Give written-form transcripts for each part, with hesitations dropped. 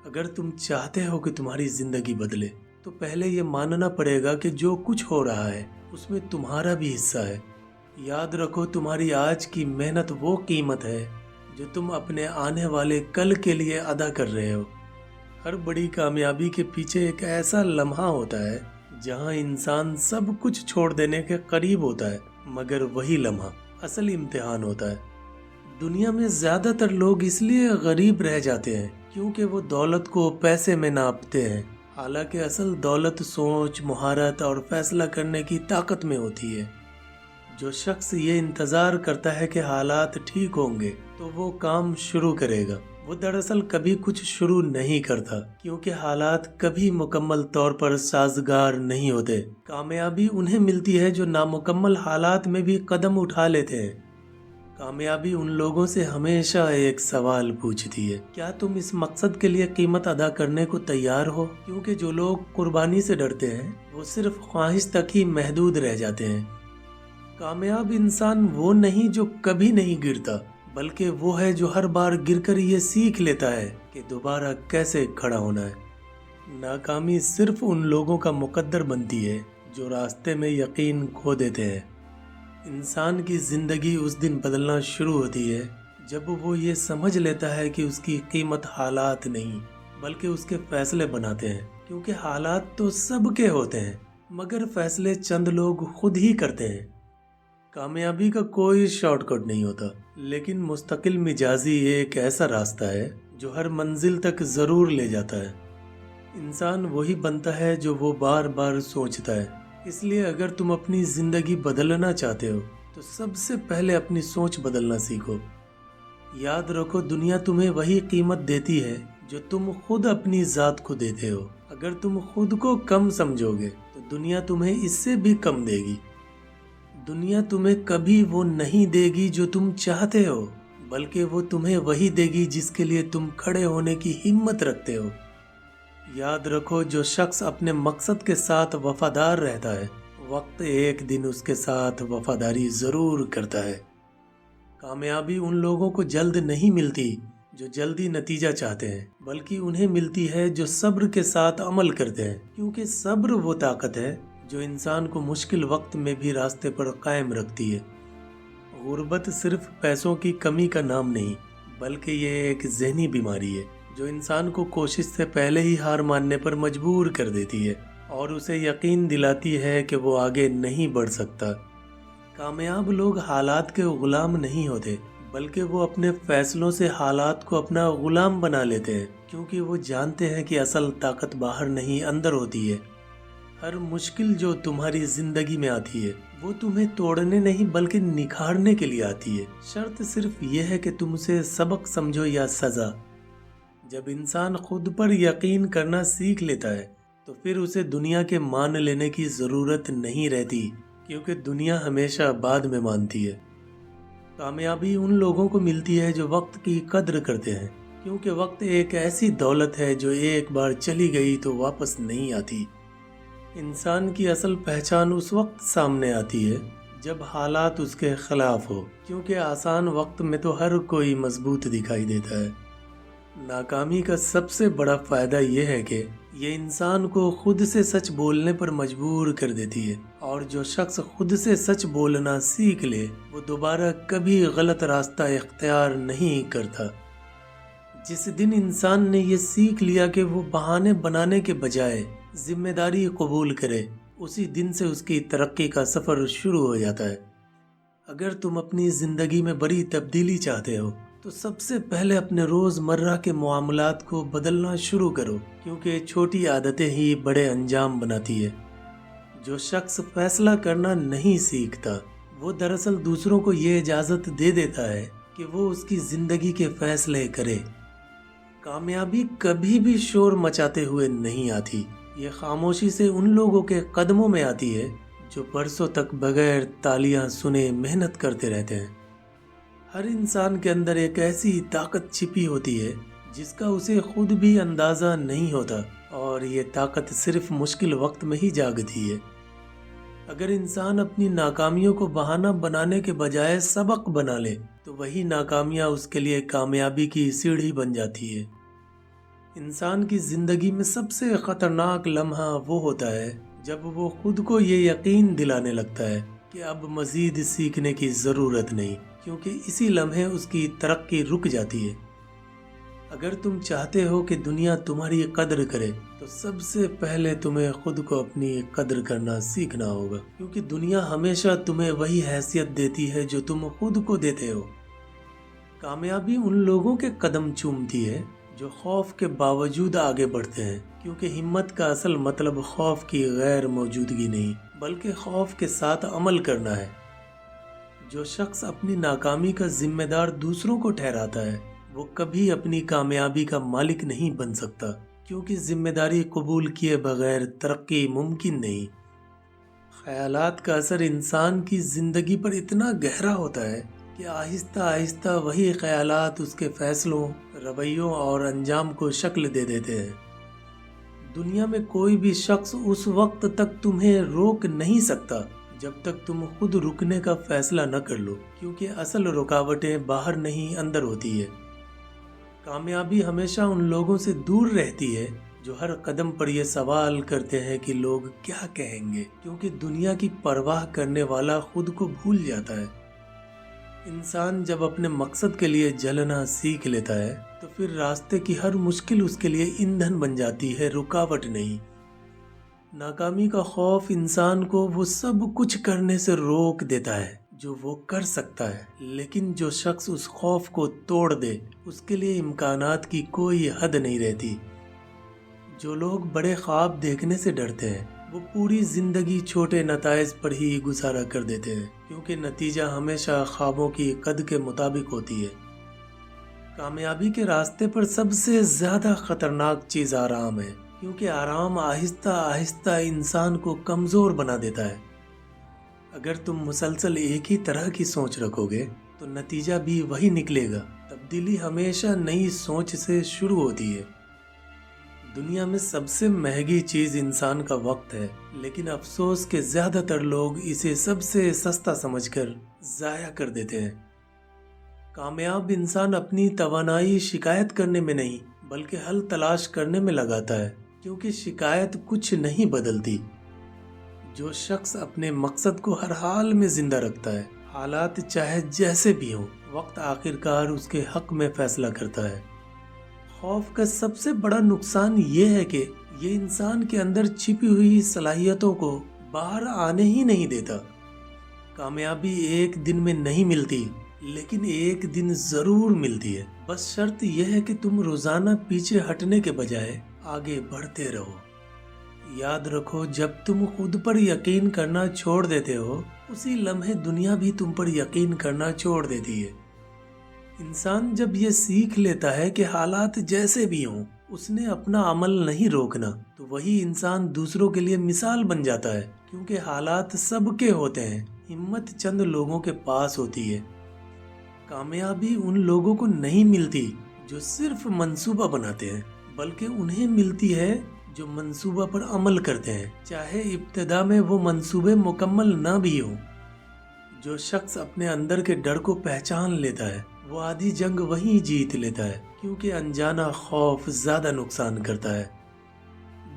اگر تم چاہتے ہو کہ تمہاری زندگی بدلے تو پہلے یہ ماننا پڑے گا کہ جو کچھ ہو رہا ہے اس میں تمہارا بھی حصہ ہے۔ یاد رکھو، تمہاری آج کی محنت وہ قیمت ہے جو تم اپنے آنے والے کل کے لیے ادا کر رہے ہو۔ ہر بڑی کامیابی کے پیچھے ایک ایسا لمحہ ہوتا ہے جہاں انسان سب کچھ چھوڑ دینے کے قریب ہوتا ہے، مگر وہی لمحہ اصل امتحان ہوتا ہے۔ دنیا میں زیادہ تر لوگ اس لیے غریب رہ جاتے ہیں کیونکہ وہ دولت کو پیسے میں ناپتے ہیں، حالانکہ اصل دولت سوچ، مہارت اور فیصلہ کرنے کی طاقت میں ہوتی ہے۔ جو شخص یہ انتظار کرتا ہے کہ حالات ٹھیک ہوں گے تو وہ کام شروع کرے گا، وہ دراصل کبھی کچھ شروع نہیں کرتا، کیونکہ حالات کبھی مکمل طور پر سازگار نہیں ہوتے۔ کامیابی انہیں ملتی ہے جو نامکمل حالات میں بھی قدم اٹھا لیتے ہیں۔ کامیابی ان لوگوں سے ہمیشہ ایک سوال پوچھتی ہے: کیا تم اس مقصد کے لیے قیمت ادا کرنے کو تیار ہو؟ کیونکہ جو لوگ قربانی سے ڈرتے ہیں وہ صرف خواہش تک ہی محدود رہ جاتے ہیں۔ کامیاب انسان وہ نہیں جو کبھی نہیں گرتا، بلکہ وہ ہے جو ہر بار گر کر یہ سیکھ لیتا ہے کہ دوبارہ کیسے کھڑا ہونا ہے۔ ناکامی صرف ان لوگوں کا مقدر بنتی ہے جو راستے میں یقین کھو دیتے ہیں۔ انسان کی زندگی اس دن بدلنا شروع ہوتی ہے جب وہ یہ سمجھ لیتا ہے کہ اس کی قیمت حالات نہیں بلکہ اس کے فیصلے بناتے ہیں، کیونکہ حالات تو سب کے ہوتے ہیں مگر فیصلے چند لوگ خود ہی کرتے ہیں۔ کامیابی کا کوئی شارٹ کٹ نہیں ہوتا، لیکن مستقل مزاجی ایک ایسا راستہ ہے جو ہر منزل تک ضرور لے جاتا ہے۔ انسان وہی بنتا ہے جو وہ بار بار سوچتا ہے۔ اس لیے اگر تم اپنی زندگی بدلنا چاہتے ہو تو سب سے پہلے اپنی سوچ بدلنا سیکھو۔ یاد رکھو، دنیا تمہیں وہی قیمت دیتی ہے جو تم خود اپنی ذات کو دیتے ہو۔ اگر تم خود کو کم سمجھو گے تو دنیا تمہیں اس سے بھی کم دے گی۔ دنیا تمہیں کبھی وہ نہیں دے گی جو تم چاہتے ہو، بلکہ وہ تمہیں وہی دے گی جس کے لیے تم کھڑے ہونے کی ہمت رکھتے ہو۔ یاد رکھو، جو شخص اپنے مقصد کے ساتھ وفادار رہتا ہے، وقت ایک دن اس کے ساتھ وفاداری ضرور کرتا ہے۔ کامیابی ان لوگوں کو جلد نہیں ملتی جو جلدی نتیجہ چاہتے ہیں، بلکہ انہیں ملتی ہے جو صبر کے ساتھ عمل کرتے ہیں، کیونکہ صبر وہ طاقت ہے جو انسان کو مشکل وقت میں بھی راستے پر قائم رکھتی ہے۔ غربت صرف پیسوں کی کمی کا نام نہیں، بلکہ یہ ایک ذہنی بیماری ہے جو انسان کو کوشش سے پہلے ہی ہار ماننے پر مجبور کر دیتی ہے اور اسے یقین دلاتی ہے کہ وہ آگے نہیں بڑھ سکتا۔ کامیاب لوگ حالات کے غلام نہیں ہوتے، بلکہ وہ اپنے فیصلوں سے حالات کو اپنا غلام بنا لیتے ہیں، کیونکہ وہ جانتے ہیں کہ اصل طاقت باہر نہیں اندر ہوتی ہے۔ ہر مشکل جو تمہاری زندگی میں آتی ہے وہ تمہیں توڑنے نہیں بلکہ نکھارنے کے لیے آتی ہے۔ شرط صرف یہ ہے کہ تم اسے سبق سمجھو یا سزا۔ جب انسان خود پر یقین کرنا سیکھ لیتا ہے تو پھر اسے دنیا کے مان لینے کی ضرورت نہیں رہتی، کیونکہ دنیا ہمیشہ بعد میں مانتی ہے۔ کامیابی ان لوگوں کو ملتی ہے جو وقت کی قدر کرتے ہیں، کیونکہ وقت ایک ایسی دولت ہے جو ایک بار چلی گئی تو واپس نہیں آتی۔ انسان کی اصل پہچان اس وقت سامنے آتی ہے جب حالات اس کے خلاف ہو، کیونکہ آسان وقت میں تو ہر کوئی مضبوط دکھائی دیتا ہے۔ ناکامی کا سب سے بڑا فائدہ یہ ہے کہ یہ انسان کو خود سے سچ بولنے پر مجبور کر دیتی ہے، اور جو شخص خود سے سچ بولنا سیکھ لے وہ دوبارہ کبھی غلط راستہ اختیار نہیں کرتا۔ جس دن انسان نے یہ سیکھ لیا کہ وہ بہانے بنانے کے بجائے ذمہ داری قبول کرے، اسی دن سے اس کی ترقی کا سفر شروع ہو جاتا ہے۔ اگر تم اپنی زندگی میں بڑی تبدیلی چاہتے ہو تو سب سے پہلے اپنے روزمرہ کے معاملات کو بدلنا شروع کرو، کیونکہ چھوٹی عادتیں ہی بڑے انجام بناتی ہے۔ جو شخص فیصلہ کرنا نہیں سیکھتا وہ دراصل دوسروں کو یہ اجازت دے دیتا ہے کہ وہ اس کی زندگی کے فیصلے کرے۔ کامیابی کبھی بھی شور مچاتے ہوئے نہیں آتی، یہ خاموشی سے ان لوگوں کے قدموں میں آتی ہے جو برسوں تک بغیر تالیاں سنے محنت کرتے رہتے ہیں۔ ہر انسان کے اندر ایک ایسی طاقت چھپی ہوتی ہے جس کا اسے خود بھی اندازہ نہیں ہوتا، اور یہ طاقت صرف مشکل وقت میں ہی جاگتی ہے۔ اگر انسان اپنی ناکامیوں کو بہانہ بنانے کے بجائے سبق بنا لے تو وہی ناکامیاں اس کے لیے کامیابی کی سیڑھی بن جاتی ہے۔ انسان کی زندگی میں سب سے خطرناک لمحہ وہ ہوتا ہے جب وہ خود کو یہ یقین دلانے لگتا ہے کہ اب مزید سیکھنے کی ضرورت نہیں، کیونکہ اسی لمحے اس کی ترقی رک جاتی ہے۔ اگر تم چاہتے ہو کہ دنیا تمہاری قدر کرے تو سب سے پہلے تمہیں خود کو اپنی قدر کرنا سیکھنا ہوگا، کیونکہ دنیا ہمیشہ تمہیں وہی حیثیت دیتی ہے جو تم خود کو دیتے ہو۔ کامیابی ان لوگوں کے قدم چومتی ہے جو خوف کے باوجود آگے بڑھتے ہیں، کیونکہ ہمت کا اصل مطلب خوف کی غیر موجودگی نہیں بلکہ خوف کے ساتھ عمل کرنا ہے۔ جو شخص اپنی ناکامی کا ذمہ دار دوسروں کو ٹھہراتا ہے وہ کبھی اپنی کامیابی کا مالک نہیں بن سکتا، کیونکہ ذمہ داری قبول کیے بغیر ترقی ممکن نہیں۔ خیالات کا اثر انسان کی زندگی پر اتنا گہرا ہوتا ہے کہ آہستہ آہستہ وہی خیالات اس کے فیصلوں، رویوں اور انجام کو شکل دے دیتے ہیں۔ دنیا میں کوئی بھی شخص اس وقت تک تمہیں روک نہیں سکتا جب تک تم خود رکنے کا فیصلہ نہ کر لو، کیونکہ اصل رکاوٹیں باہر نہیں اندر ہوتی ہے۔ کامیابی ہمیشہ ان لوگوں سے دور رہتی ہے جو ہر قدم پر یہ سوال کرتے ہیں کہ لوگ کیا کہیں گے، کیونکہ دنیا کی پرواہ کرنے والا خود کو بھول جاتا ہے۔ انسان جب اپنے مقصد کے لیے جلنا سیکھ لیتا ہے تو پھر راستے کی ہر مشکل اس کے لیے ایندھن بن جاتی ہے، رکاوٹ نہیں۔ ناکامی کا خوف انسان کو وہ سب کچھ کرنے سے روک دیتا ہے جو وہ کر سکتا ہے، لیکن جو شخص اس خوف کو توڑ دے اس کے لیے امکانات کی کوئی حد نہیں رہتی۔ جو لوگ بڑے خواب دیکھنے سے ڈرتے ہیں وہ پوری زندگی چھوٹے نتائج پر ہی گزارا کر دیتے ہیں، کیونکہ نتیجہ ہمیشہ خوابوں کی قد کے مطابق ہوتی ہے۔ کامیابی کے راستے پر سب سے زیادہ خطرناک چیز آرام ہے، کیونکہ آرام آہستہ آہستہ انسان کو کمزور بنا دیتا ہے۔ اگر تم مسلسل ایک ہی طرح کی سوچ رکھو گے تو نتیجہ بھی وہی نکلے گا۔ تبدیلی ہمیشہ نئی سوچ سے شروع ہوتی ہے۔ دنیا میں سب سے مہنگی چیز انسان کا وقت ہے، لیکن افسوس کہ زیادہ تر لوگ اسے سب سے سستا سمجھ کر ضائع کر دیتے ہیں۔ کامیاب انسان اپنی توانائی شکایت کرنے میں نہیں بلکہ حل تلاش کرنے میں لگاتا ہے، کیونکہ شکایت کچھ نہیں بدلتی۔ جو شخص اپنے مقصد کو ہر حال میں زندہ رکھتا ہے، حالات چاہے جیسے بھی ہوں، وقت آخرکار اس کے حق میں فیصلہ کرتا ہے۔ خوف کا سب سے بڑا نقصان یہ ہے کہ یہ انسان کے اندر چھپی ہوئی صلاحیتوں کو باہر آنے ہی نہیں دیتا۔ کامیابی ایک دن میں نہیں ملتی، لیکن ایک دن ضرور ملتی ہے۔ بس شرط یہ ہے کہ تم روزانہ پیچھے ہٹنے کے بجائے آگے بڑھتے رہو۔ یاد رکھو، جب تم خود پر یقین کرنا چھوڑ دیتے ہو اسی لمحے دنیا بھی تم پر یقین کرنا چھوڑ دیتی ہے۔ انسان جب یہ سیکھ لیتا ہے کہ حالات جیسے بھی ہوں اس نے اپنا عمل نہیں روکنا تو وہی انسان دوسروں کے لیے مثال بن جاتا ہے، کیونکہ حالات سب کے ہوتے ہیں، ہمت چند لوگوں کے پاس ہوتی ہے۔ کامیابی ان لوگوں کو نہیں ملتی جو صرف منصوبہ بناتے ہیں، بلکہ انہیں ملتی ہے جو منصوبہ پر عمل کرتے ہیں، چاہے ابتدا میں وہ منصوبے مکمل نہ بھی ہوں۔ جو شخص اپنے اندر کے ڈر کو پہچان لیتا ہے وہ آدھی جنگ وہیں جیت لیتا ہے، کیونکہ انجانا خوف زیادہ نقصان کرتا ہے۔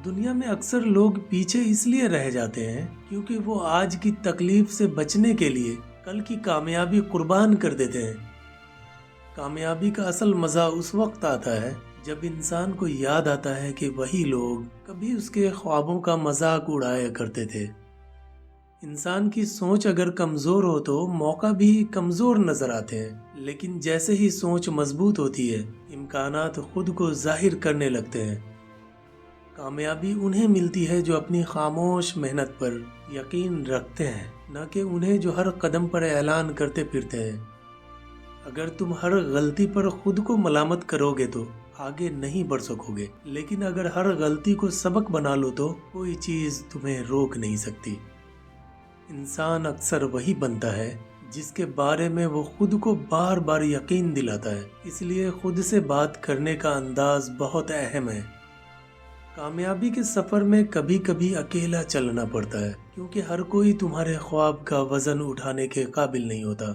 دنیا میں اکثر لوگ پیچھے اس لیے رہ جاتے ہیں کیونکہ وہ آج کی تکلیف سے بچنے کے لیے کل کی کامیابی قربان کر دیتے ہیں۔ کامیابی کا اصل مزہ اس وقت آتا ہے جب انسان کو یاد آتا ہے کہ وہی لوگ کبھی اس کے خوابوں کا مذاق اڑایا کرتے تھے۔ انسان کی سوچ اگر کمزور ہو تو موقع بھی کمزور نظر آتے ہیں، لیکن جیسے ہی سوچ مضبوط ہوتی ہے امکانات خود کو ظاہر کرنے لگتے ہیں۔ کامیابی انہیں ملتی ہے جو اپنی خاموش محنت پر یقین رکھتے ہیں، نہ کہ انہیں جو ہر قدم پر اعلان کرتے پھرتے ہیں۔ اگر تم ہر غلطی پر خود کو ملامت کرو گے تو آگے نہیں بڑھ سکو گے، لیکن اگر ہر غلطی کو سبق بنا لو تو کوئی چیز تمہیں روک نہیں سکتی۔ انسان اکثر وہی بنتا ہے جس کے بارے میں وہ خود کو بار بار یقین دلاتا ہے، اس لیے خود سے بات کرنے کا انداز بہت اہم ہے۔ کامیابی کے سفر میں کبھی کبھی اکیلا چلنا پڑتا ہے، کیونکہ ہر کوئی تمہارے خواب کا وزن اٹھانے کے قابل نہیں ہوتا۔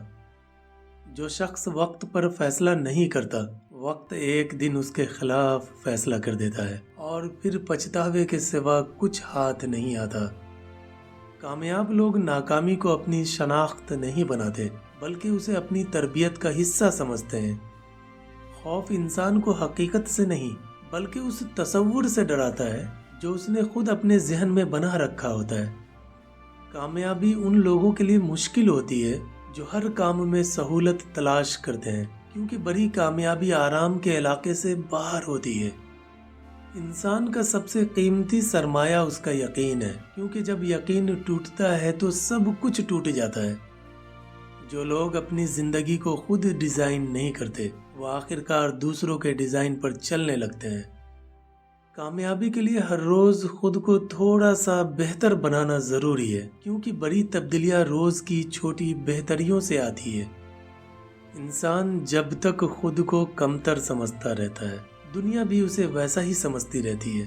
جو شخص وقت پر فیصلہ نہیں کرتا وقت ایک دن اس کے خلاف فیصلہ کر دیتا ہے اور پھر پچھتاوے کے سوا کچھ ہاتھ نہیں آتا۔ کامیاب لوگ ناکامی کو اپنی شناخت نہیں بناتے بلکہ اسے اپنی تربیت کا حصہ سمجھتے ہیں۔ خوف انسان کو حقیقت سے نہیں بلکہ اس تصور سے ڈراتا ہے جو اس نے خود اپنے ذہن میں بنا رکھا ہوتا ہے۔ کامیابی ان لوگوں کے لیے مشکل ہوتی ہے جو ہر کام میں سہولت تلاش کرتے ہیں، کیونکہ بڑی کامیابی آرام کے علاقے سے باہر ہوتی ہے۔ انسان کا سب سے قیمتی سرمایہ اس کا یقین ہے، کیونکہ جب یقین ٹوٹتا ہے تو سب کچھ ٹوٹ جاتا ہے۔ جو لوگ اپنی زندگی کو خود ڈیزائن نہیں کرتے وہ آخرکار دوسروں کے ڈیزائن پر چلنے لگتے ہیں۔ کامیابی کے لیے ہر روز خود کو تھوڑا سا بہتر بنانا ضروری ہے، کیونکہ بڑی تبدیلیاں روز کی چھوٹی بہتریوں سے آتی ہے۔ انسان جب تک خود کو کمتر سمجھتا رہتا ہے دنیا بھی اسے ویسا ہی سمجھتی رہتی ہے۔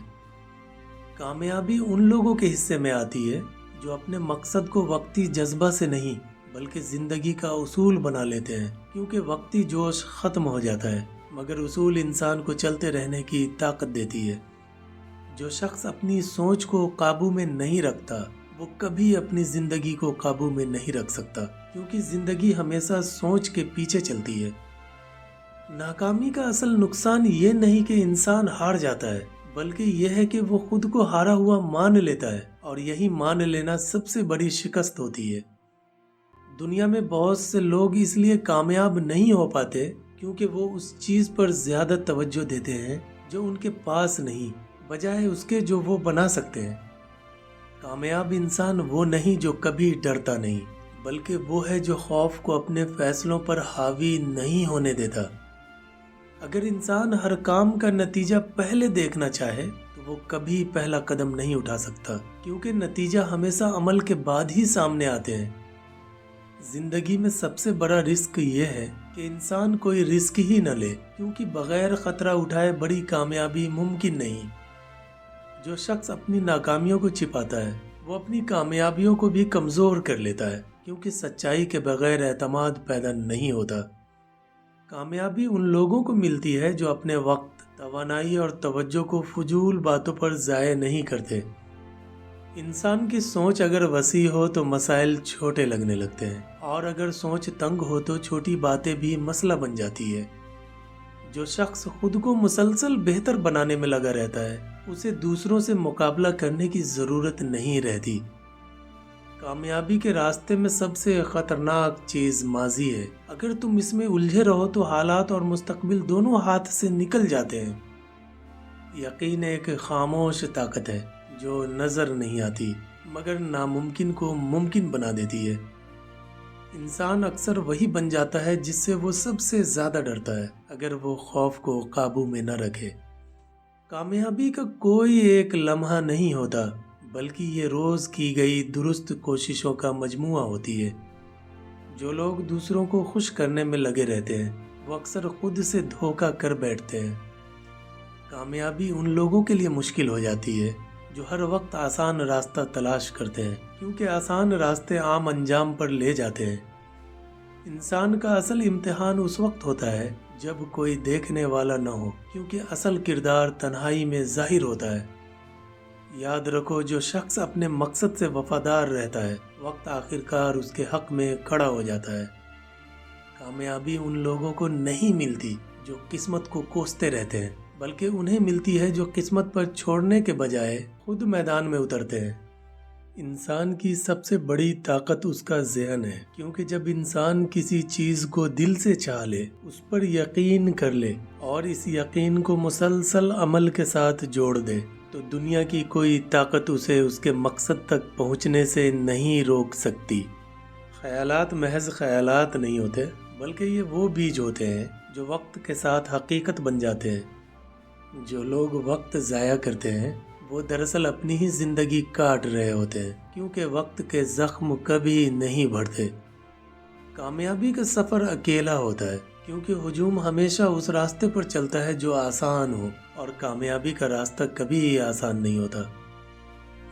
کامیابی ان لوگوں کے حصے میں آتی ہے جو اپنے مقصد کو وقتی جذبہ سے نہیں بلکہ زندگی کا اصول بنا لیتے ہیں، کیونکہ وقتی جوش ختم ہو جاتا ہے مگر اصول انسان کو چلتے رہنے کی طاقت دیتی ہے۔ جو شخص اپنی سوچ کو قابو میں نہیں رکھتا وہ کبھی اپنی زندگی کو قابو میں نہیں رکھ سکتا، کیونکہ زندگی ہمیشہ سوچ کے پیچھے چلتی ہے۔ ناکامی کا اصل نقصان یہ نہیں کہ انسان ہار جاتا ہے بلکہ یہ ہے کہ وہ خود کو ہارا ہوا مان لیتا ہے، اور یہی مان لینا سب سے بڑی شکست ہوتی ہے۔ دنیا میں بہت سے لوگ اس لیے کامیاب نہیں ہو پاتے کیونکہ وہ اس چیز پر زیادہ توجہ دیتے ہیں جو ان کے پاس نہیں، بجائے اس کے جو وہ بنا سکتے ہیں۔ کامیاب انسان وہ نہیں جو کبھی ڈرتا نہیں بلکہ وہ ہے جو خوف کو اپنے فیصلوں پر حاوی نہیں ہونے دیتا۔ اگر انسان ہر کام کا نتیجہ پہلے دیکھنا چاہے تو وہ کبھی پہلا قدم نہیں اٹھا سکتا، کیونکہ نتیجہ ہمیشہ عمل کے بعد ہی سامنے آتے ہیں۔ زندگی میں سب سے بڑا رسک یہ ہے کہ انسان کوئی رسک ہی نہ لے، کیونکہ بغیر خطرہ اٹھائے بڑی کامیابی ممکن نہیں۔ جو شخص اپنی ناکامیوں کو چھپاتا ہے وہ اپنی کامیابیوں کو بھی کمزور کر لیتا ہے، کیونکہ سچائی کے بغیر اعتماد پیدا نہیں ہوتا۔ کامیابی ان لوگوں کو ملتی ہے جو اپنے وقت، توانائی اور توجہ کو فضول باتوں پر ضائع نہیں کرتے۔ انسان کی سوچ اگر وسیع ہو تو مسائل چھوٹے لگنے لگتے ہیں، اور اگر سوچ تنگ ہو تو چھوٹی باتیں بھی مسئلہ بن جاتی ہے۔ جو شخص خود کو مسلسل بہتر بنانے میں لگا رہتا ہے اسے دوسروں سے مقابلہ کرنے کی ضرورت نہیں رہتی۔ کامیابی کے راستے میں سب سے خطرناک چیز ماضی ہے۔ اگر تم اس میں الجھے رہو تو حالات اور مستقبل دونوں ہاتھ سے نکل جاتے ہیں۔ یقین ایک خاموش طاقت ہے جو نظر نہیں آتی مگر ناممکن کو ممکن بنا دیتی ہے۔ انسان اکثر وہی بن جاتا ہے جس سے وہ سب سے زیادہ ڈرتا ہے اگر وہ خوف کو قابو میں نہ رکھے۔ کامیابی کا کوئی ایک لمحہ نہیں ہوتا بلکہ یہ روز کی گئی درست کوششوں کا مجموعہ ہوتی ہے۔ جو لوگ دوسروں کو خوش کرنے میں لگے رہتے ہیں وہ اکثر خود سے دھوکہ کر بیٹھتے ہیں۔ کامیابی ان لوگوں کے لیے مشکل ہو جاتی ہے جو ہر وقت آسان راستہ تلاش کرتے ہیں، کیونکہ آسان راستے عام انجام پر لے جاتے ہیں۔ انسان کا اصل امتحان اس وقت ہوتا ہے جب کوئی دیکھنے والا نہ ہو، کیونکہ اصل کردار تنہائی میں ظاہر ہوتا ہے۔ یاد رکھو، جو شخص اپنے مقصد سے وفادار رہتا ہے وقت آخرکار اس کے حق میں کھڑا ہو جاتا ہے۔ کامیابی ان لوگوں کو نہیں ملتی جو قسمت کو کوستے رہتے ہیں، بلکہ انہیں ملتی ہے جو قسمت پر چھوڑنے کے بجائے خود میدان میں اترتے ہیں۔ انسان کی سب سے بڑی طاقت اس کا ذہن ہے، کیونکہ جب انسان کسی چیز کو دل سے چاہ لے، اس پر یقین کر لے اور اس یقین کو مسلسل عمل کے ساتھ جوڑ دے تو دنیا کی کوئی طاقت اسے اس کے مقصد تک پہنچنے سے نہیں روک سکتی۔ خیالات محض خیالات نہیں ہوتے بلکہ یہ وہ بیج ہوتے ہیں جو وقت کے ساتھ حقیقت بن جاتے ہیں۔ جو لوگ وقت ضائع کرتے ہیں وہ دراصل اپنی ہی زندگی کاٹ رہے ہوتے ہیں، کیونکہ وقت کے زخم کبھی نہیں بڑھتے۔ کامیابی کا سفر اکیلا ہوتا ہے، کیونکہ ہجوم ہمیشہ اس راستے پر چلتا ہے جو آسان ہو، اور کامیابی کا راستہ کبھی آسان نہیں ہوتا۔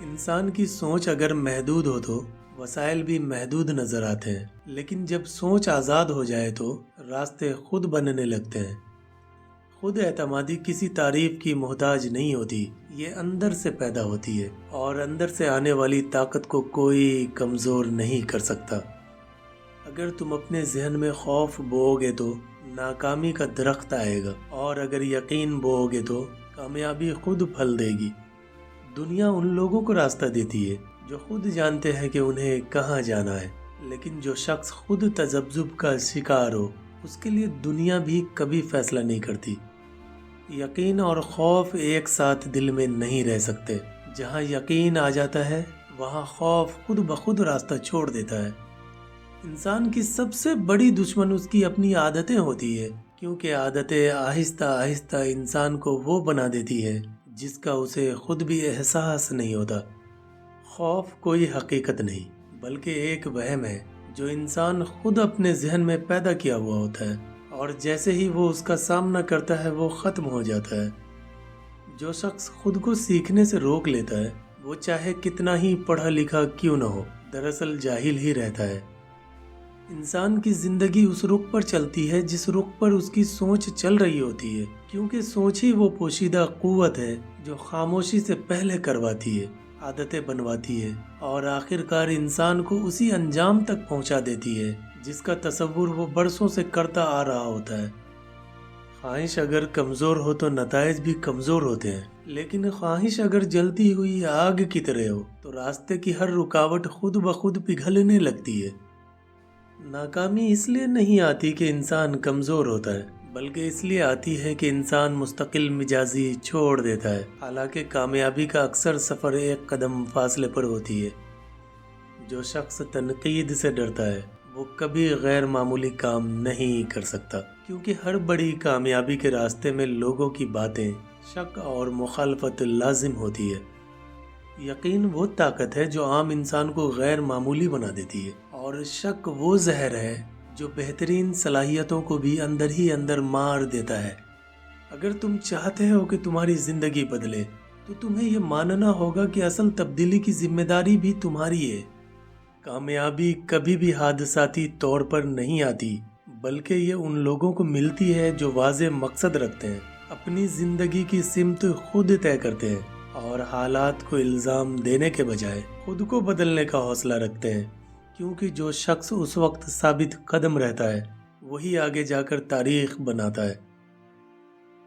انسان کی سوچ اگر محدود ہو تو وسائل بھی محدود نظر آتے ہیں، لیکن جب سوچ آزاد ہو جائے تو راستے خود بننے لگتے ہیں۔ خود اعتمادی کسی تعریف کی محتاج نہیں ہوتی، یہ اندر سے پیدا ہوتی ہے، اور اندر سے آنے والی طاقت کو کوئی کمزور نہیں کر سکتا۔ اگر تم اپنے ذہن میں خوف بوؤ گے تو ناکامی کا درخت آئے گا، اور اگر یقین بوؤ گے تو کامیابی خود پھل دے گی۔ دنیا ان لوگوں کو راستہ دیتی ہے جو خود جانتے ہیں کہ انہیں کہاں جانا ہے، لیکن جو شخص خود تذبذب کا شکار ہو، اس کے لیے دنیا بھی کبھی فیصلہ نہیں کرتی۔ یقین اور خوف ایک ساتھ دل میں نہیں رہ سکتے۔ جہاں یقین آ جاتا ہے وہاں خوف خود بخود راستہ چھوڑ دیتا ہے۔ انسان کی سب سے بڑی دشمن اس کی اپنی عادتیں ہوتی ہے، کیونکہ عادتیں آہستہ آہستہ انسان کو وہ بنا دیتی ہے جس کا اسے خود بھی احساس نہیں ہوتا۔ خوف کوئی حقیقت نہیں، بلکہ ایک وہم ہے جو انسان خود اپنے ذہن میں پیدا کیا ہوا ہوتا ہے، اور جیسے ہی وہ اس کا سامنا کرتا ہے وہ ختم ہو جاتا ہے۔ جو شخص خود کو سیکھنے سے روک لیتا ہے، وہ چاہے کتنا ہی پڑھا لکھا کیوں نہ ہو، دراصل جاہل ہی رہتا ہے۔ انسان کی زندگی اس رخ پر چلتی ہے جس رخ پر اس کی سوچ چل رہی ہوتی ہے، کیونکہ سوچ ہی وہ پوشیدہ قوت ہے جو خاموشی سے پہلے کرواتی ہے، عادتیں بنواتی ہے، اور آخرکار انسان کو اسی انجام تک پہنچا دیتی ہے جس کا تصور وہ برسوں سے کرتا آ رہا ہوتا ہے۔ خواہش اگر کمزور ہو تو نتائج بھی کمزور ہوتے ہیں، لیکن خواہش اگر جلتی ہوئی آگ کی طرح ہو تو راستے کی ہر رکاوٹ خود بخود پگھلنے لگتی ہے۔ ناکامی اس لیے نہیں آتی کہ انسان کمزور ہوتا ہے، بلکہ اس لیے آتی ہے کہ انسان مستقل مزاجی چھوڑ دیتا ہے۔ حالانکہ کامیابی کا اکثر سفر ایک قدم فاصلے پر ہوتی ہے۔ جو شخص تنقید سے ڈرتا ہے وہ کبھی غیر معمولی کام نہیں کر سکتا، کیونکہ ہر بڑی کامیابی کے راستے میں لوگوں کی باتیں، شک اور مخالفت لازم ہوتی ہے۔ یقین وہ طاقت ہے جو عام انسان کو غیر معمولی بنا دیتی ہے، اور شک وہ زہر ہے جو بہترین صلاحیتوں کو بھی اندر ہی اندر مار دیتا ہے۔ اگر تم چاہتے ہو کہ تمہاری زندگی بدلے تو تمہیں یہ ماننا ہوگا کہ اصل تبدیلی کی ذمہ داری بھی تمہاری ہے۔ کامیابی کبھی بھی حادثاتی طور پر نہیں آتی، بلکہ یہ ان لوگوں کو ملتی ہے جو واضح مقصد رکھتے ہیں، اپنی زندگی کی سمت خود طے کرتے ہیں، اور حالات کو الزام دینے کے بجائے خود کو بدلنے کا حوصلہ رکھتے ہیں، کیونکہ جو شخص اس وقت ثابت قدم رہتا ہے وہی آگے جا کر تاریخ بناتا ہے۔